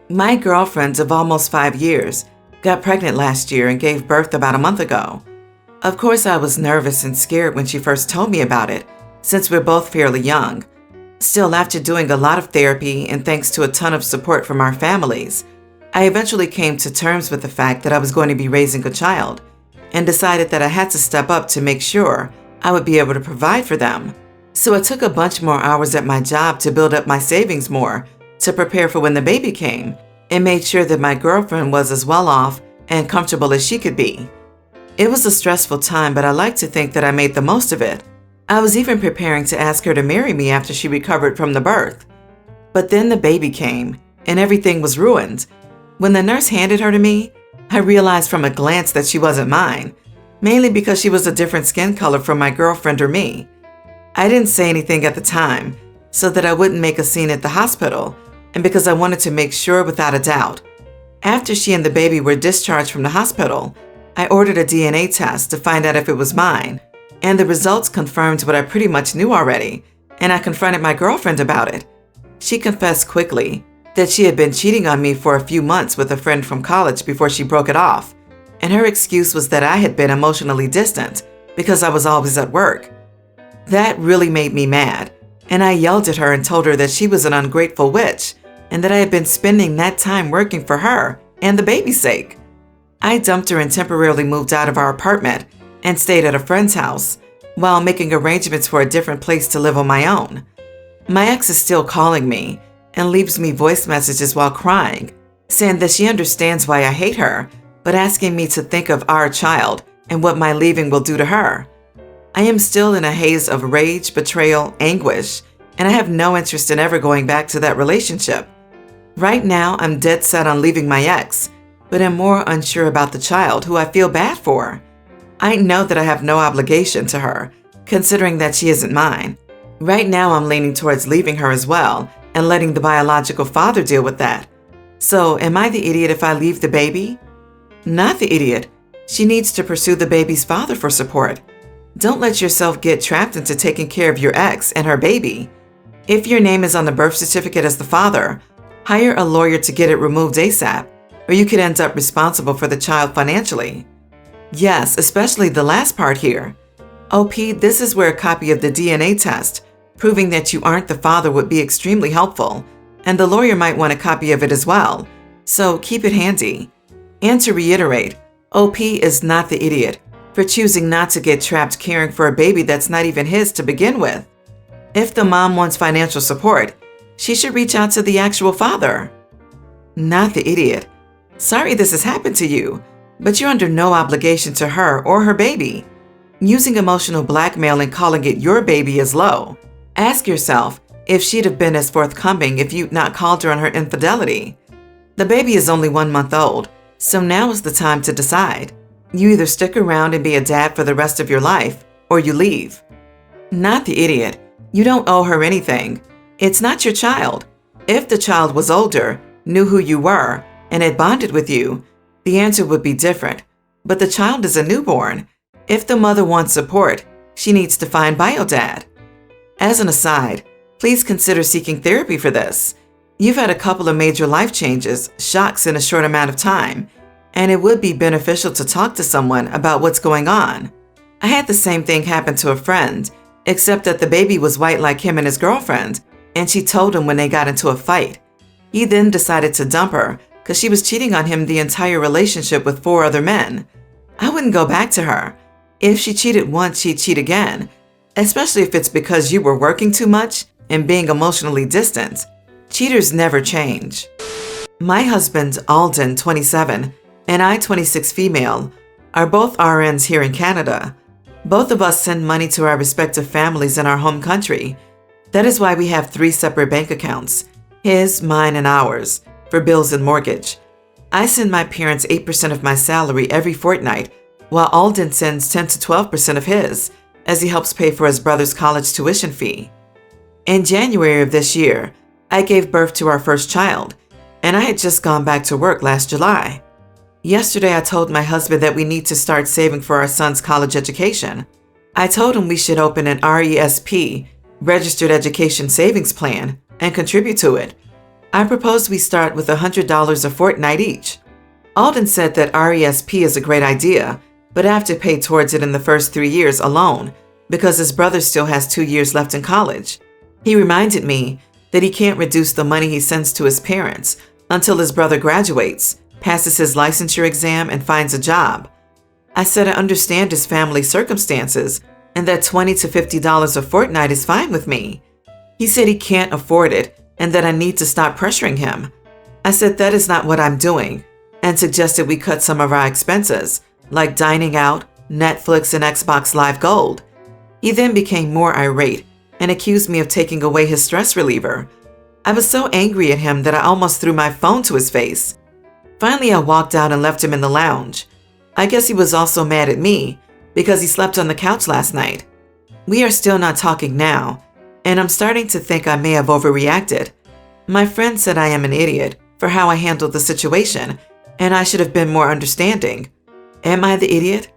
My girlfriend of almost 5 years got pregnant last year and gave birth about a month ago. Of course, I was nervous and scared when she first told me about it, since we're both fairly young. Still, after doing a lot of therapy and thanks to a ton of support from our families, I eventually came to terms with the fact that I was going to be raising a child and decided that I had to step up to make sure I would be able to provide for them. So I took a bunch more hours at my job to build up my savings more to prepare for when the baby came, and made sure that my girlfriend was as well off and comfortable as she could be. It was a stressful time, but I like to think that I made the most of it. I was even preparing to ask her to marry me after she recovered from the birth. But then the baby came, and everything was ruined. When the nurse handed her to me, I realized from a glance that she wasn't mine, mainly because she was a different skin color from my girlfriend or me. I didn't say anything at the time, so that I wouldn't make a scene at the hospital, and because I wanted to make sure without a doubt. After she and the baby were discharged from the hospital, I ordered a DNA test to find out if it was mine, and the results confirmed what I pretty much knew already, and I confronted my girlfriend about it. She confessed quickly that she had been cheating on me for a few months with a friend from college before she broke it off, and her excuse was that I had been emotionally distant because I was always at work. That really made me mad, and I yelled at her and told her that she was an ungrateful witch and that I had been spending that time working for her and the baby's sake. I dumped her and temporarily moved out of our apartment and stayed at a friend's house while making arrangements for a different place to live on my own. My ex is still calling me and leaves me voice messages while crying, saying that she understands why I hate her, but asking me to think of our child and what my leaving will do to her. I am still in a haze of rage, betrayal, anguish, and I have no interest in ever going back to that relationship. Right now, I'm dead set on leaving my ex, but am more unsure about the child who I feel bad for. I know that I have no obligation to her, considering that she isn't mine. Right now, I'm leaning towards leaving her as well and letting the biological father deal with that. So, am I the idiot if I leave the baby? Not the idiot. She needs to pursue the baby's father for support. Don't let yourself get trapped into taking care of your ex and her baby. If your name is on the birth certificate as the father, hire a lawyer to get it removed ASAP, or you could end up responsible for the child financially. Yes, especially the last part here. OP, this is where a copy of the DNA test proving that you aren't the father would be extremely helpful, and the lawyer might want a copy of it as well, so keep it handy. And to reiterate, OP is not the idiot for choosing not to get trapped caring for a baby that's not even his to begin with. If the mom wants financial support, she should reach out to the actual father. Not the idiot. Sorry this has happened to you, but you're under no obligation to her or her baby. Using emotional blackmail and calling it your baby is low. Ask yourself if she'd have been as forthcoming if you'd not called her on her infidelity. The baby is only 1 month old, so now is the time to decide. You either stick around and be a dad for the rest of your life, or you leave. Not the idiot. You don't owe her anything. It's not your child. If the child was older, knew who you were, and had bonded with you, the answer would be different. But the child is a newborn. If the mother wants support, she needs to find biodad. As an aside, please consider seeking therapy for this. You've had a couple of major life changes, shocks in a short amount of time, and it would be beneficial to talk to someone about what's going on. I had the same thing happen to a friend, except that the baby was white like him and his girlfriend, and she told him when they got into a fight. He then decided to dump her because she was cheating on him the entire relationship with 4 other men. I wouldn't go back to her. If she cheated once, she'd cheat again, especially if it's because you were working too much and being emotionally distant. Cheaters never change. My husband, Alden, 27, and I, 26 female, are both RNs here in Canada. Both of us send money to our respective families in our home country. That is why we have 3 separate bank accounts, his, mine, and ours, for bills and mortgage. I send my parents 8% of my salary every fortnight, while Alden sends 10 to 12% of his, as he helps pay for his brother's college tuition fee. In January of this year, I gave birth to our first child, and I had just gone back to work last July. Yesterday, I told my husband that we need to start saving for our son's college education. I told him we should open an RESP, Registered Education Savings Plan, and contribute to it. I proposed we start with $100 a fortnight each. Alden said that RESP is a great idea, but I have to pay towards it in the first 3 years alone because his brother still has 2 years left in college. He reminded me that he can't reduce the money he sends to his parents until his brother graduates, passes his licensure exam, and finds a job. I said I understand his family circumstances and that $20 to $50 a fortnight is fine with me. He said he can't afford it and that I need to stop pressuring him. I said that is not what I'm doing and suggested we cut some of our expenses, like dining out, Netflix, and Xbox Live Gold. He then became more irate and accused me of taking away his stress reliever. I was so angry at him that I almost threw my phone to his face. Finally, I walked out and left him in the lounge. I guess he was also mad at me because he slept on the couch last night. We are still not talking now, and I'm starting to think I may have overreacted. My friend said I am an idiot for how I handled the situation, and I should have been more understanding. Am I the idiot?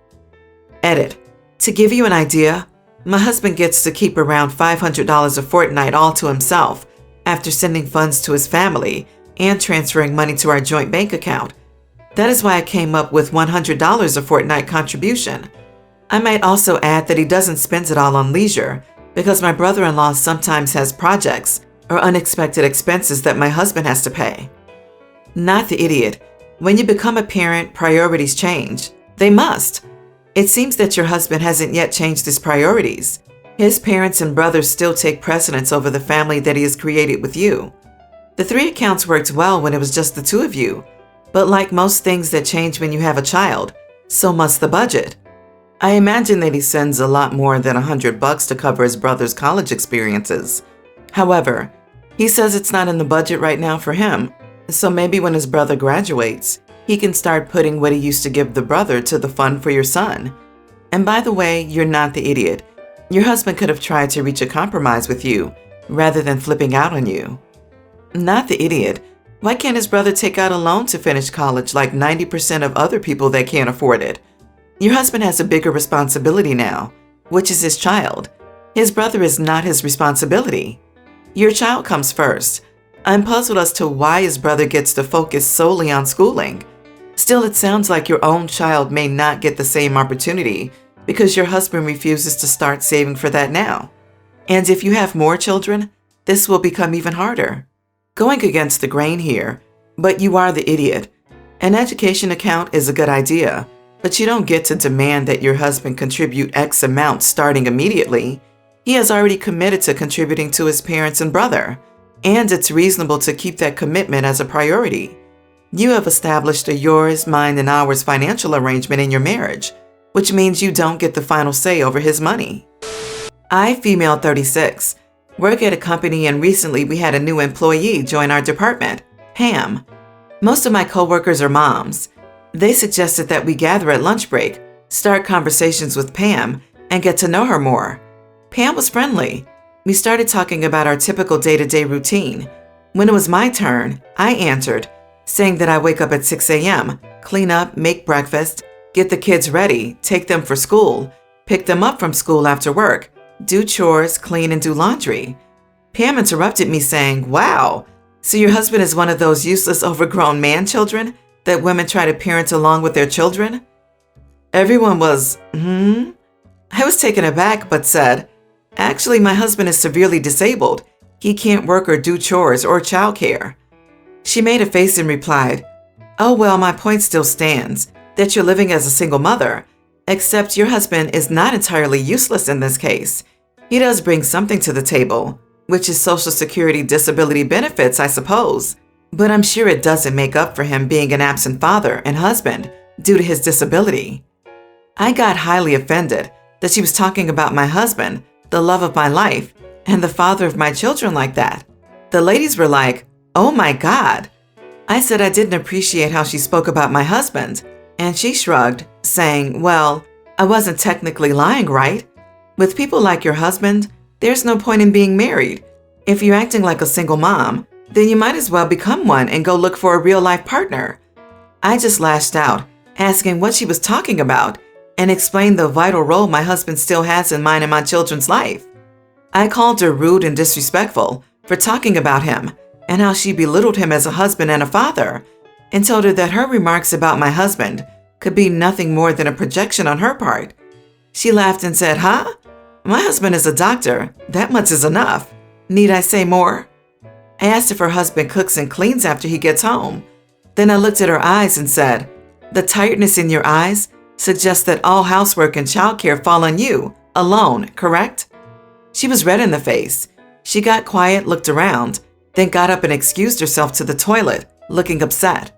Edit. To give you an idea, my husband gets to keep around $500 a fortnight all to himself after sending funds to his family and transferring money to our joint bank account. That is why I came up with $100 a fortnight contribution. I might also add that he doesn't spend it all on leisure because my brother-in-law sometimes has projects or unexpected expenses that my husband has to pay. Not the idiot. When you become a parent, priorities change. They must. It seems that your husband hasn't yet changed his priorities. His parents and brothers still take precedence over the family that he has created with you. The 3 accounts worked well when it was just the 2 of you, but like most things that change when you have a child, so must the budget. I imagine that he sends a lot more than $100 to cover his brother's college experiences. However, he says it's not in the budget right now for him, so maybe when his brother graduates, he can start putting what he used to give the brother to the fund for your son. And by the way, you're not the idiot. Your husband could have tried to reach a compromise with you rather than flipping out on you. Not the idiot. Why can't his brother take out a loan to finish college like 90% of other people that can't afford it? Your husband has a bigger responsibility now, which is his child. His brother is not his responsibility. Your child comes first. I'm puzzled as to why his brother gets to focus solely on schooling. Still, it sounds like your own child may not get the same opportunity because your husband refuses to start saving for that now. And if you have more children, this will become even harder. Going against the grain here, but you are the idiot. An education account is a good idea, but you don't get to demand that your husband contribute X amount starting immediately. He has already committed to contributing to his parents and brother, and it's reasonable to keep that commitment as a priority. You have established a yours, mine, and ours financial arrangement in your marriage, which means you don't get the final say over his money. I, female 36, work at a company, and recently we had a new employee join our department, Pam. Most of my coworkers are moms. They suggested that we gather at lunch break, start conversations with Pam, and get to know her more. Pam was friendly. We started talking about our typical day-to-day routine. When it was my turn, I answered, saying that I wake up at 6 a.m., clean up, make breakfast, get the kids ready, take them for school, pick them up from school after work, do chores, clean, and do laundry. Pam interrupted me saying, "Wow, so your husband is one of those useless overgrown man-children that women try to parent along with their children?" Everyone was, I was taken aback but said, "Actually, my husband is severely disabled. He can't work or do chores or childcare." She made a face and replied, "Oh well, my point still stands, that you're living as a single mother, except your husband is not entirely useless in this case. He does bring something to the table, which is Social Security disability benefits, I suppose. But I'm sure it doesn't make up for him being an absent father and husband due to his disability." I got highly offended that she was talking about my husband, the love of my life, and the father of my children like that. The ladies were like, "Oh my God." I said I didn't appreciate how she spoke about my husband, and she shrugged, saying, "Well, I wasn't technically lying, right? With people like your husband, there's no point in being married. If you're acting like a single mom, then you might as well become one and go look for a real-life partner." I just lashed out, asking what she was talking about, and explained the vital role my husband still has in mine and my children's life. I called her rude and disrespectful for talking about him, and how she belittled him as a husband and a father, and told her that her remarks about my husband could be nothing more than a projection on her part. She laughed and said, "Huh? My husband is a doctor. That much is enough. Need I say more?" I asked if her husband cooks and cleans after he gets home. Then I looked at her eyes and said, "The tiredness in your eyes suggests that all housework and childcare fall on you, alone, correct?" She was red in the face. She got quiet, looked around, then got up and excused herself to the toilet, looking upset.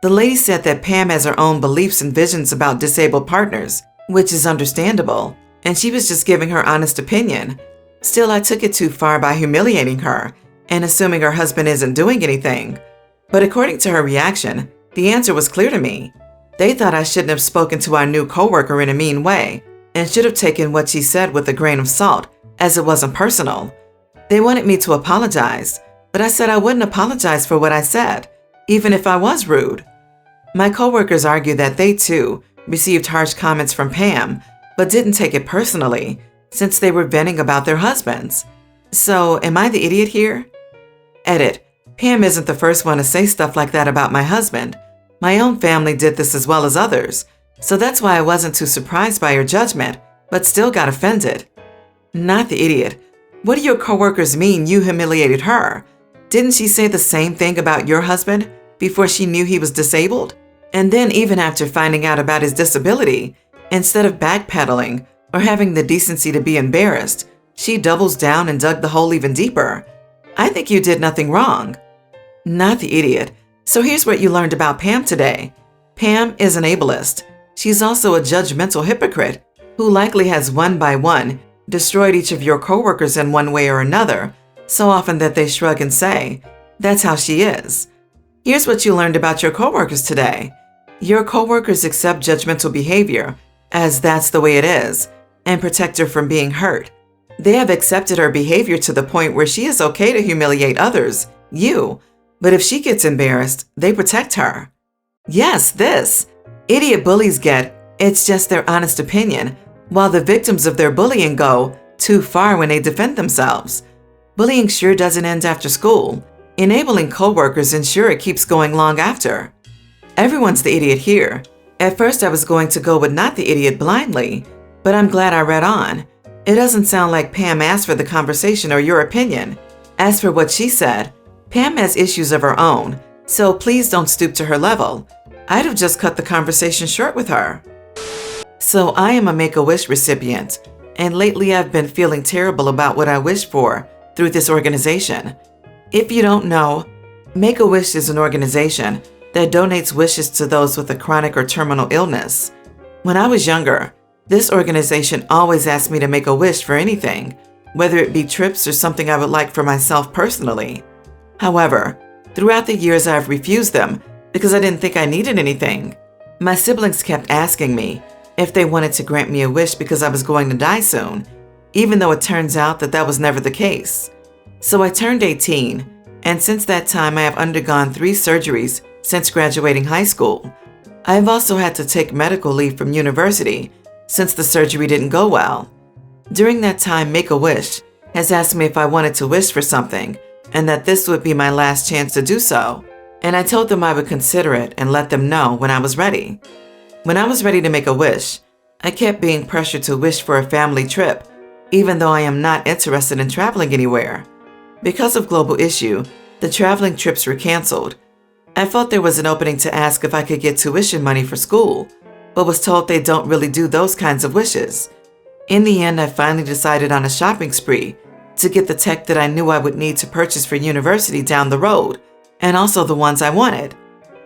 The lady said that Pam has her own beliefs and visions about disabled partners, which is understandable, and she was just giving her honest opinion. Still, I took it too far by humiliating her and assuming her husband isn't doing anything. But according to her reaction, the answer was clear to me. They thought I shouldn't have spoken to our new coworker in a mean way and should have taken what she said with a grain of salt, as it wasn't personal. They wanted me to apologize, but I said I wouldn't apologize for what I said, even if I was rude. My coworkers argued that they too received harsh comments from Pam, but didn't take it personally since they were venting about their husbands. So, am I the idiot here? Edit. Pam isn't the first one to say stuff like that about my husband. My own family did this as well as others, so that's why I wasn't too surprised by her judgment, but still got offended. Not the idiot. What do your coworkers mean you humiliated her? Didn't she say the same thing about your husband before she knew he was disabled? And then even after finding out about his disability, instead of backpedaling or having the decency to be embarrassed, she doubles down and dug the hole even deeper. I think you did nothing wrong. Not the idiot. So here's what you learned about Pam today. Pam is an ableist. She's also a judgmental hypocrite who likely has one by one destroyed each of your coworkers in one way or another, so often that they shrug and say, "That's how she is." Here's what you learned about your coworkers today. Your coworkers accept judgmental behavior, as that's the way it is, and protect her from being hurt. They have accepted her behavior to the point where she is okay to humiliate others, you, but if she gets embarrassed, they protect her. Yes, this. Idiot bullies get, it's just their honest opinion, while the victims of their bullying go too far when they defend themselves. Bullying sure doesn't end after school. Enabling coworkers ensure it keeps going long after. Everyone's the idiot here. At first I was going to go with not the idiot blindly, but I'm glad I read on. It doesn't sound like Pam asked for the conversation or your opinion. As for what she said, Pam has issues of her own, so please don't stoop to her level. I'd have just cut the conversation short with her. So I am a Make-A-Wish recipient, and lately I've been feeling terrible about what I wished for through this organization. If you don't know, Make-A-Wish is an organization that donates wishes to those with a chronic or terminal illness. When I was younger, this organization always asked me to make a wish for anything, whether it be trips or something I would like for myself personally. However, throughout the years I've refused them because I didn't think I needed anything. My siblings kept asking me if they wanted to grant me a wish because I was going to die soon, even though it turns out that that was never the case. So I turned 18, and since that time I have undergone 3 surgeries since graduating high school. I have also had to take medical leave from university since the surgery didn't go well. During that time, Make-A-Wish has asked me if I wanted to wish for something and that this would be my last chance to do so, and I told them I would consider it and let them know when I was ready. When I was ready to make a wish, I kept being pressured to wish for a family trip, even though I am not interested in traveling anywhere. Because of global issue, the traveling trips were canceled. I felt there was an opening to ask if I could get tuition money for school, but was told they don't really do those kinds of wishes. In the end, I finally decided on a shopping spree to get the tech that I knew I would need to purchase for university down the road, and also the ones I wanted.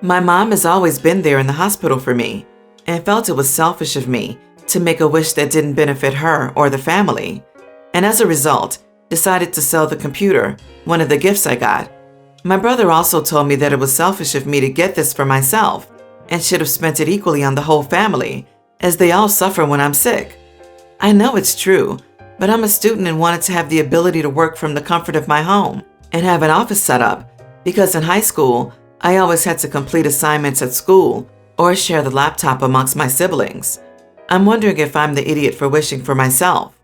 My mom has always been there in the hospital for me, and felt it was selfish of me to make a wish that didn't benefit her or the family, and as a result, decided to sell the computer, one of the gifts I got. My brother also told me that it was selfish of me to get this for myself, and should have spent it equally on the whole family, as they all suffer when I'm sick. I know it's true, but I'm a student and wanted to have the ability to work from the comfort of my home and have an office set up, because in high school, I always had to complete assignments at school or share the laptop amongst my siblings. I'm wondering if I'm the idiot for wishing for myself.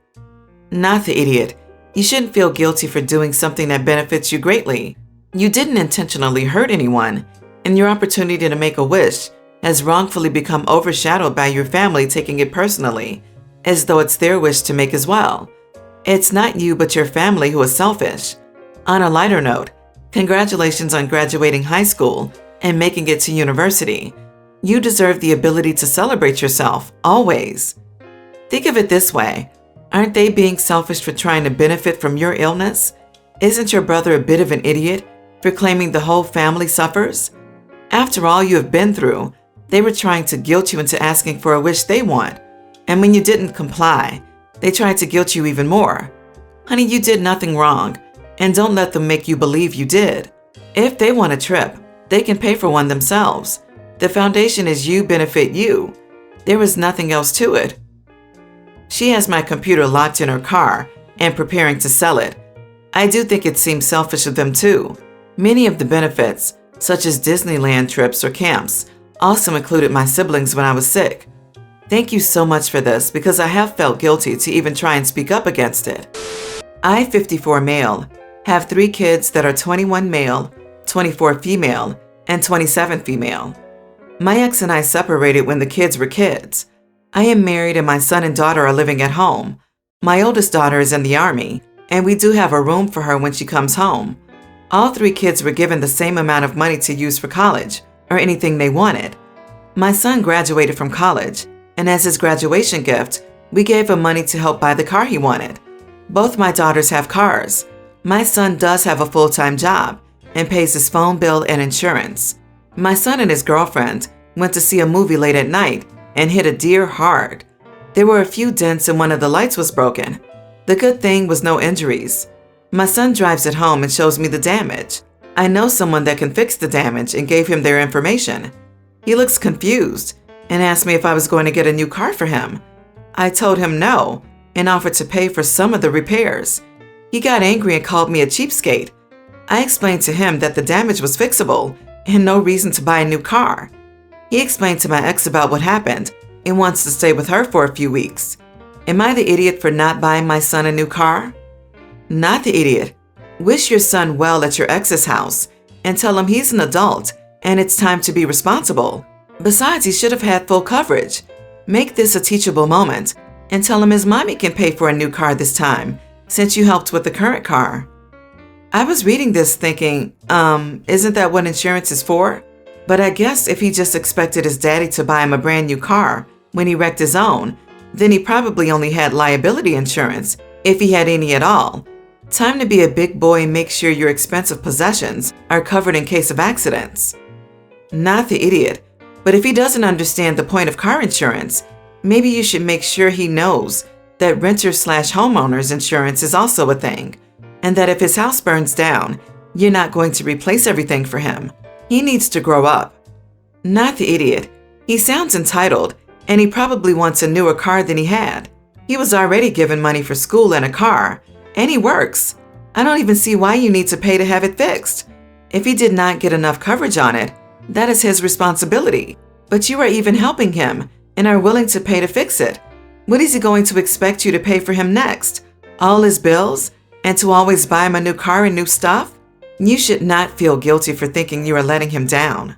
Not the idiot. You shouldn't feel guilty for doing something that benefits you greatly. You didn't intentionally hurt anyone, and your opportunity to make a wish has wrongfully become overshadowed by your family taking it personally, as though it's their wish to make as well. It's not you but your family who is selfish. On a lighter note, congratulations on graduating high school and making it to university. You deserve the ability to celebrate yourself, always. Think of it this way. Aren't they being selfish for trying to benefit from your illness? Isn't your brother a bit of an idiot for claiming the whole family suffers? After all you have been through, they were trying to guilt you into asking for a wish they want. And when you didn't comply, they tried to guilt you even more. Honey, you did nothing wrong, and don't let them make you believe you did. If they want a trip, they can pay for one themselves. The foundation is you benefit you. There is nothing else to it. She has my computer locked in her car and preparing to sell it. I do think it seems selfish of them too. Many of the benefits, such as Disneyland trips or camps, also included my siblings when I was sick. Thank you so much for this because I have felt guilty to even try and speak up against it. I, 54 male, have 3 kids that are 21 male, 24 female, and 27 female. My ex and I separated when the kids were kids. I am married and my son and daughter are living at home. My oldest daughter is in the Army, and we do have a room for her when she comes home. All 3 kids were given the same amount of money to use for college or anything they wanted. My son graduated from college, and as his graduation gift, we gave him money to help buy the car he wanted. Both my daughters have cars. My son does have a full-time job and pays his phone bill and insurance. My son and his girlfriend went to see a movie late at night and hit a deer hard. There were a few dents and one of the lights was broken. The good thing was no injuries. My son drives it home and shows me the damage. I know someone that can fix the damage and gave him their information. He looks confused and asked me if I was going to get a new car for him. I told him no and offered to pay for some of the repairs. He got angry and called me a cheapskate. I explained to him that the damage was fixable and no reason to buy a new car. He explained to my ex about what happened and wants to stay with her for a few weeks. Am I the idiot for not buying my son a new car? Not the idiot. Wish your son well at your ex's house and tell him he's an adult and it's time to be responsible. Besides, he should have had full coverage. Make this a teachable moment and tell him his mommy can pay for a new car this time since you helped with the current car. I was reading this thinking, isn't that what insurance is for? But I guess if he just expected his daddy to buy him a brand new car when he wrecked his own, then he probably only had liability insurance, if he had any at all. Time to be a big boy and make sure your expensive possessions are covered in case of accidents. Not the idiot, but if he doesn't understand the point of car insurance, maybe you should make sure he knows that renter/homeowner's insurance is also a thing, and that if his house burns down, you're not going to replace everything for him. He needs to grow up. Not the idiot. He sounds entitled, and he probably wants a newer car than he had. He was already given money for school and a car, and he works. I don't even see why you need to pay to have it fixed. If he did not get enough coverage on it, that is his responsibility. But you are even helping him and are willing to pay to fix it. What is he going to expect you to pay for him next? All his bills? And to always buy him a new car and new stuff? You should not feel guilty for thinking you are letting him down.